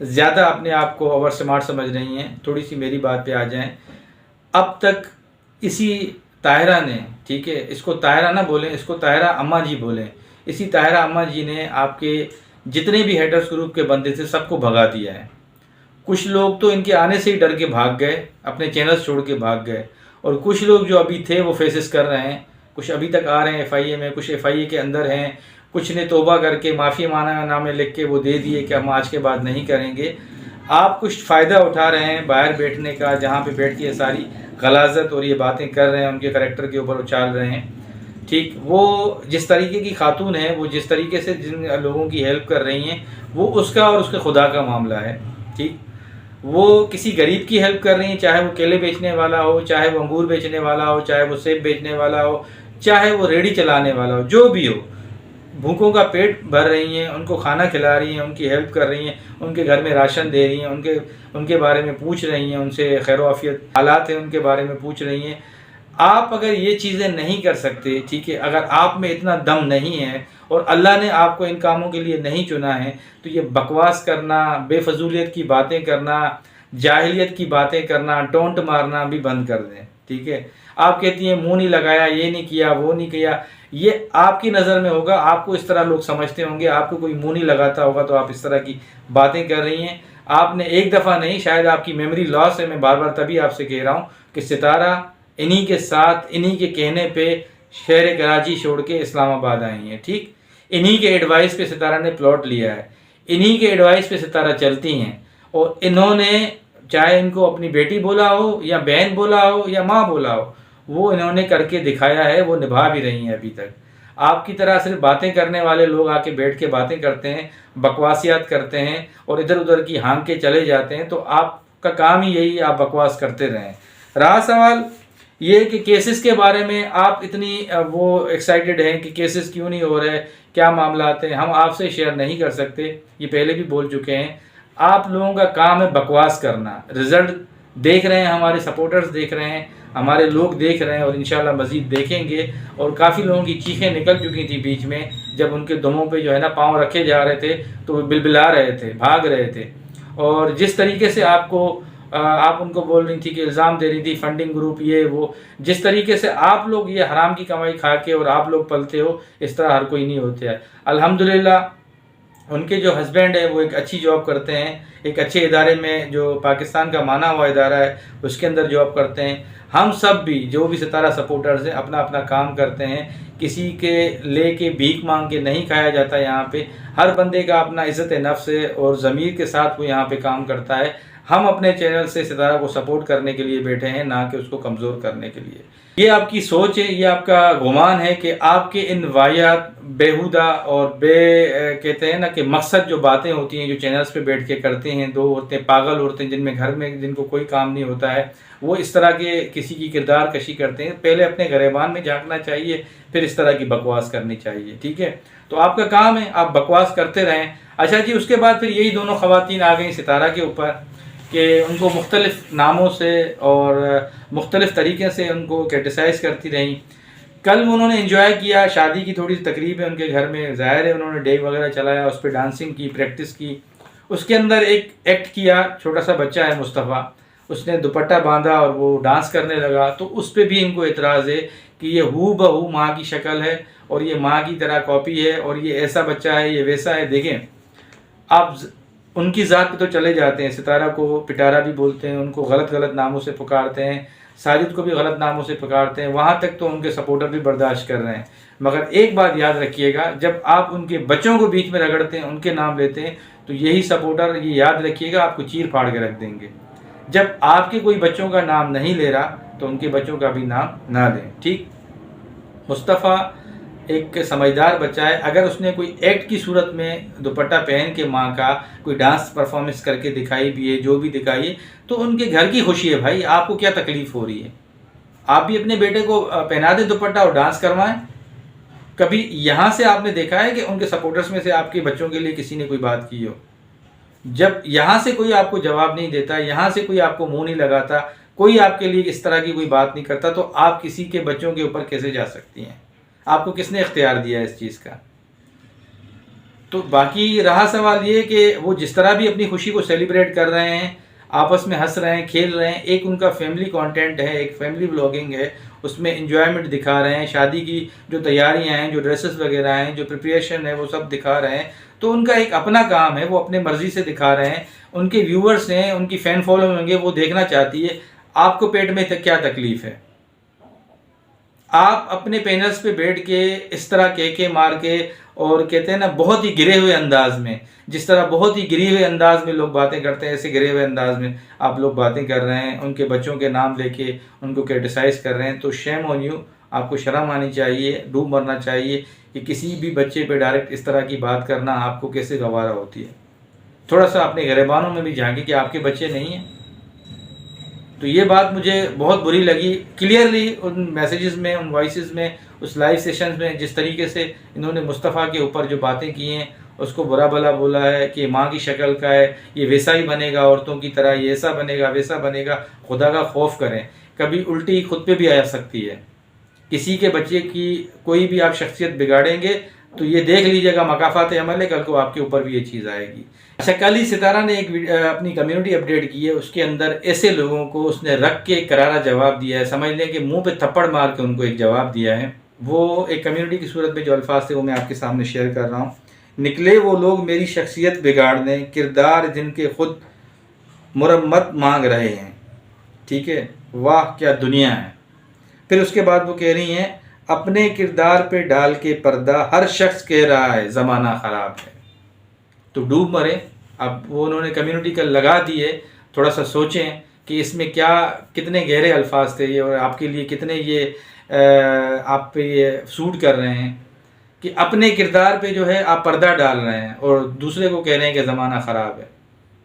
زیادہ اپنے آپ کو اوور سمارٹ سمجھ رہی ہیں، تھوڑی سی میری بات پہ آ جائیں۔ اب تک اسی طاہرہ نے، ٹھیک ہے، اس کو طاہرہ نہ بولیں، اس کو طاہرہ اماں جی بولیں، اسی طاہرہ اماں جی نے آپ کے جتنے بھی ہیٹرز گروپ کے بندے تھے سب کو بھگا دیا ہے۔ کچھ لوگ تو ان کے آنے سے ہی ڈر کے بھاگ گئے، اپنے چینلز چھوڑ کے بھاگ گئے، اور کچھ لوگ جو ابھی تھے وہ فیسز کر رہے ہیں، کچھ ابھی تک آ رہے ہیں ایف آئی اے میں، کچھ ایف آئی اے کے اندر ہیں، کچھ نے توبہ کر کے معافی نامے لکھ کے وہ دے دیے کہ ہم آج کے بعد نہیں کریں گے۔ آپ کچھ فائدہ اٹھا رہے ہیں باہر بیٹھنے کا، جہاں پہ بیٹھ کے ساری غلاظت اور یہ باتیں کر رہے ہیں، ان کے کریکٹر کے اوپر اچھال رہے ہیں، ٹھیک۔ وہ جس طریقے کی خاتون ہے، وہ جس طریقے سے جن لوگوں کی ہیلپ کر رہی ہیں، وہ اس کا اور اس کے خدا کا معاملہ ہے، ٹھیک۔ وہ کسی غریب کی ہیلپ کر رہی ہیں، چاہے وہ کیلے بیچنے والا ہو، چاہے وہ انگور بیچنے والا ہو، چاہے وہ سیب بیچنے والا ہو، چاہے وہ ریڑھی چلانے والا ہو، جو بھی ہو، بھوکوں کا پیٹ بھر رہی ہیں، ان کو کھانا کھلا رہی ہیں، ان کی ہیلپ کر رہی ہیں، ان کے گھر میں راشن دے رہی ہیں، ان کے بارے میں پوچھ رہی ہیں، ان سے خیر و عافیت حالات ہیں ان کے بارے میں پوچھ رہی ہیں۔ آپ اگر یہ چیزیں نہیں کر سکتے، ٹھیک ہے، اگر آپ میں اتنا دم نہیں ہے اور اللہ نے آپ کو ان کاموں کے لیے نہیں چنا ہے، تو یہ بکواس کرنا، بے فضولیت کی باتیں کرنا، جاہلیت کی باتیں کرنا، ٹونٹ مارنا بھی بند کر دیں، ٹھیک ہے۔ آپ کہتی ہیں منہ نہیں لگایا، یہ نہیں کیا، وہ نہیں کیا، یہ آپ کی نظر میں ہوگا، آپ کو اس طرح لوگ سمجھتے ہوں گے، آپ کو کوئی منہ نہیں لگاتا ہوگا تو آپ اس طرح کی باتیں کر رہی ہیں۔ آپ نے ایک دفعہ نہیں، شاید آپ کی میموری لاس ہے، میں بار بار تبھی آپ سے کہہ رہا ہوں کہ ستارہ انہی کے ساتھ، انہی کے کہنے پہ شہر کراچی چھوڑ کے اسلام آباد آئی ہیں، ٹھیک۔ انہی کے ایڈوائس پہ ستارہ نے پلاٹ لیا ہے، انہی کے ایڈوائس پہ ستارہ چلتی ہیں، اور انہوں نے چاہے ان کو اپنی بیٹی بولا ہو یا بہن بولا ہو یا ماں بولا ہو، وہ انہوں نے کر کے دکھایا ہے، وہ نبھا بھی رہی ہیں ابھی تک۔ آپ کی طرح صرف باتیں کرنے والے لوگ آ کے بیٹھ کے باتیں کرتے ہیں، بکواسیات کرتے ہیں اور ادھر ادھر کی ہانک کے چلے جاتے ہیں، تو آپ کا کام ہی یہی، آپ بکواس کرتے رہیں۔ رہا سوال یہ کہ کیسز کے بارے میں آپ اتنی وہ ایکسائٹڈ ہیں کہ کیسز کیوں نہیں ہو رہے، کیا معاملات ہیں، ہم آپ سے شیئر نہیں کر سکتے، یہ پہلے بھی بول چکے ہیں۔ آپ لوگوں کا کام ہے بکواس کرنا، رزلٹ دیکھ رہے ہیں، ہمارے سپورٹرز دیکھ رہے ہیں، ہمارے لوگ دیکھ رہے ہیں، اور انشاءاللہ مزید دیکھیں گے۔ اور کافی لوگوں کی چیخیں نکل چکی تھی بیچ میں، جب ان کے دموں پہ جو ہے نا پاؤں رکھے جا رہے تھے تو وہ بلبلا رہے تھے، بھاگ رہے تھے، اور جس طریقے سے آپ ان کو بول رہی تھی کہ الزام دے رہی تھی فنڈنگ گروپ یہ وہ، جس طریقے سے آپ لوگ یہ حرام کی کمائی کھا کے اور آپ لوگ پلتے ہو، اس طرح ہر کوئی نہیں ہوتا ہے۔ الحمدللہ ان کے جو ہسبینڈ ہے وہ ایک اچھی جاب کرتے ہیں، ایک اچھے ادارے میں، جو پاکستان کا مانا ہوا ادارہ ہے اس کے اندر جاب کرتے ہیں۔ ہم سب بھی جو بھی ستارہ سپورٹرز ہیں اپنا اپنا کام کرتے ہیں، کسی کے لے کے بھیک مانگ کے نہیں کھایا جاتا یہاں پہ، ہر بندے کا اپنا عزت نفس ہے اور ضمیر کے ساتھ وہ یہاں پہ کام کرتا ہے۔ ہم اپنے چینل سے ستارہ کو سپورٹ کرنے کے لیے بیٹھے ہیں، نہ کہ اس کو کمزور کرنے کے لیے۔ یہ آپ کی سوچ ہے، یہ آپ کا گمان ہے کہ آپ کے ان واحد بیہودہ اور کہتے ہیں نا کہ مقصد جو باتیں ہوتی ہیں جو چینلز پہ بیٹھ کے کرتے ہیں دو عورتیں، پاگل عورتیں جن میں گھر میں جن کو کوئی کام نہیں ہوتا ہے، وہ اس طرح کے کسی کی کردار کشی کرتے ہیں۔ پہلے اپنے گریبان میں جھانکنا چاہیے، پھر اس طرح کی بکواس کرنی چاہیے، ٹھیک ہے۔ تو آپ کا کام ہے، آپ بکواس کرتے رہیں۔ اچھا جی، اس کے بعد پھر یہی دونوں خواتین آ گئیں ستارہ کے اوپر کہ ان کو مختلف ناموں سے اور مختلف طریقے سے ان کو کرٹیسائز کرتی رہیں۔ کل انہوں نے انجوائے کیا، شادی کی تھوڑی سی تقریب ہے ان کے گھر میں، ظاہر ہے انہوں نے ڈیگ وغیرہ چلایا، اس پہ ڈانسنگ کی، پریکٹس کی۔ اس کے اندر ایک ایکٹ کیا، چھوٹا سا بچہ ہے مصطفیٰ، اس نے دوپٹہ باندھا اور وہ ڈانس کرنے لگا، تو اس پہ بھی ان کو اعتراض ہے کہ یہ ہو بہو ماں کی شکل ہے اور یہ ماں کی طرح کاپی ہے اور یہ ایسا بچہ ہے، یہ ویسا ہے۔ دیکھیں، آپ ان کی ذات پہ تو چلے جاتے ہیں، ستارہ کو پٹارا بھی بولتے ہیں، ان کو غلط ناموں سے پکارتے ہیں، ساجد کو بھی غلط ناموں سے پکارتے ہیں، وہاں تک تو ان کے سپورٹر بھی برداشت کر رہے ہیں۔ مگر ایک بات یاد رکھیے گا، جب آپ ان کے بچوں کو بیچ میں رگڑتے ہیں، ان کے نام لیتے ہیں، تو یہی سپورٹر یہ یاد رکھیے گا آپ کو چیر پھاڑ کے رکھ دیں گے۔ جب آپ کے کوئی بچوں کا نام نہیں لے رہا تو ان کے بچوں کا بھی نام نہ لیں، ٹھیک۔ مصطفیٰ ایک سمجھدار بچہ ہے، اگر اس نے کوئی ایکٹ کی صورت میں دوپٹہ پہن کے ماں کا کوئی ڈانس پرفارمنس کر کے دکھائی بھی ہے، جو بھی دکھائی ہے، تو ان کے گھر کی خوشی ہے بھائی، آپ کو کیا تکلیف ہو رہی ہے؟ آپ بھی اپنے بیٹے کو پہنا دیں دوپٹہ اور ڈانس کروائیں۔ کبھی یہاں سے آپ نے دیکھا ہے کہ ان کے سپورٹرز میں سے آپ کے بچوں کے لیے کسی نے کوئی بات کی ہو؟ جب یہاں سے کوئی آپ کو جواب نہیں دیتا، یہاں سے کوئی آپ کو منہ نہیں لگاتا، کوئی آپ کے لیے اس طرح کی کوئی بات نہیں کرتا، تو آپ کسی کے بچوں کے اوپر کیسے جا سکتی ہیں؟ آپ کو کس نے اختیار دیا ہے اس چیز کا؟ تو باقی رہا سوال یہ کہ وہ جس طرح بھی اپنی خوشی کو سیلیبریٹ کر رہے ہیں، آپس میں ہنس رہے ہیں، کھیل رہے ہیں، ایک ان کا فیملی کانٹینٹ ہے، ایک فیملی بلاگنگ ہے، اس میں انجوائمنٹ دکھا رہے ہیں، شادی کی جو تیاریاں ہیں، جو ڈریسز وغیرہ ہیں، جو پریپریشن ہے، وہ سب دکھا رہے ہیں. تو ان کا ایک اپنا کام ہے، وہ اپنے مرضی سے دکھا رہے ہیں. ان کے ویورز ہیں، ان کی فین فالوئنگ ہوں گے، وہ دیکھنا چاہتی ہے. آپ کو پیٹ میں کیا تکلیف ہے؟ آپ اپنے پینلز پہ بیٹھ کے اس طرح کے مار کے، اور کہتے ہیں نا بہت ہی گرے ہوئے انداز میں، جس طرح بہت ہی گرے ہوئے انداز میں لوگ باتیں کرتے ہیں، ایسے گرے ہوئے انداز میں آپ لوگ باتیں کر رہے ہیں، ان کے بچوں کے نام لے کے ان کو کرٹیسائز کر رہے ہیں. تو شیم آن یو، آپ کو شرم آنی چاہیے، ڈوب مرنا چاہیے کہ کسی بھی بچے پہ ڈائریکٹ اس طرح کی بات کرنا آپ کو کیسے گوارا ہوتی ہے. تھوڑا سا اپنے گریبانوں میں بھی جھانکیں کہ آپ کے بچے نہیں ہیں. تو یہ بات مجھے بہت بری لگی. کلیئرلی ان میسیجز میں، ان وائسز میں، اس لائیو سیشنز میں جس طریقے سے انہوں نے مصطفیٰ کے اوپر جو باتیں کی ہیں، اس کو برا بھلا بولا ہے کہ ماں کی شکل کا ہے، یہ ویسا ہی بنے گا عورتوں کی طرح، یہ ایسا بنے گا، ویسا بنے گا. خدا کا خوف کریں، کبھی الٹی خود پہ بھی آ سکتی ہے. کسی کے بچے کی کوئی بھی آپ شخصیت بگاڑیں گے تو یہ دیکھ لیجئے گا مکافات عمل ہے، کل کو آپ کے اوپر بھی یہ چیز آئے گی. اچھا، کل ہی ستارہ نے ایک اپنی کمیونٹی اپڈیٹ کی ہے، اس کے اندر ایسے لوگوں کو اس نے رکھ کے کرارا جواب دیا ہے، سمجھ لیں کہ منہ پہ تھپڑ مار کے ان کو ایک جواب دیا ہے. وہ ایک کمیونٹی کی صورت میں جو الفاظ تھے وہ میں آپ کے سامنے شیئر کر رہا ہوں. نکلے وہ لوگ میری شخصیت بگاڑنے، کردار جن کے خود مرمت مانگ رہے ہیں. ٹھیک ہے، واہ کیا دنیا ہے. پھر اس کے بعد وہ کہہ رہی ہیں اپنے کردار پہ ڈال کے پردہ، ہر شخص کہہ رہا ہے زمانہ خراب ہے. تو ڈوب مرے. اب وہ انہوں نے کمیونٹی کا لگا دی ہے، تھوڑا سا سوچیں کہ اس میں کتنے گہرے الفاظ تھے یہ، اور آپ کے لیے کتنے یہ آپ پہ یہ سوٹ کر رہے ہیں کہ اپنے کردار پہ جو ہے آپ پردہ ڈال رہے ہیں اور دوسرے کو کہہ رہے ہیں کہ زمانہ خراب ہے.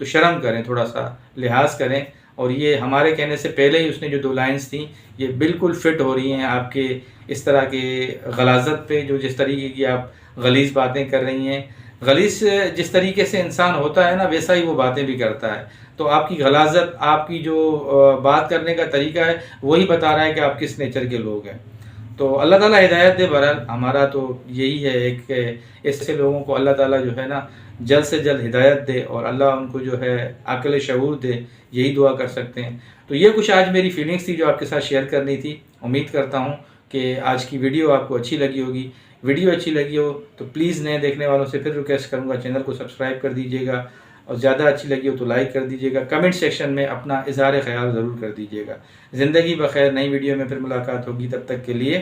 تو شرم کریں، تھوڑا سا لحاظ کریں. اور یہ ہمارے کہنے سے پہلے ہی اس نے جو 2 لائنز تھیں یہ بالکل فٹ ہو رہی ہیں آپ کے اس طرح کے غلاظت پہ، جو جس طریقے کی آپ غلیظ باتیں کر رہی ہیں. غلیظ جس طریقے سے انسان ہوتا ہے نا، ویسا ہی وہ باتیں بھی کرتا ہے. تو آپ کی غلاظت، آپ کی جو بات کرنے کا طریقہ ہے، وہی بتا رہا ہے کہ آپ کس نیچر کے لوگ ہیں. تو اللہ تعالیٰ ہدایت دے. بہرحال ہمارا تو یہی ہے ایک ایسے لوگوں کو اللہ تعالیٰ جو ہے نا جلد سے جلد ہدایت دے، اور اللہ ان کو جو ہے عقل شعور دے. یہی دعا کر سکتے ہیں. تو یہ کچھ آج میری فیلنگس تھی جو آپ کے ساتھ شیئر کرنی تھی. امید کرتا ہوں کہ آج کی ویڈیو آپ کو اچھی لگی ہوگی. ویڈیو اچھی لگی ہو تو پلیز نئے دیکھنے والوں سے پھر ریکویسٹ کروں گا چینل کو سبسکرائب کر دیجیے گا، اور زیادہ اچھی لگی ہو تو لائک کر دیجیے گا. کمنٹ سیکشن میں اپنا اظہار خیال ضرور کر دیجیے گا. زندگی بخیر. نئی ویڈیو میں پھر ملاقات ہوگی، تب تک کے لیے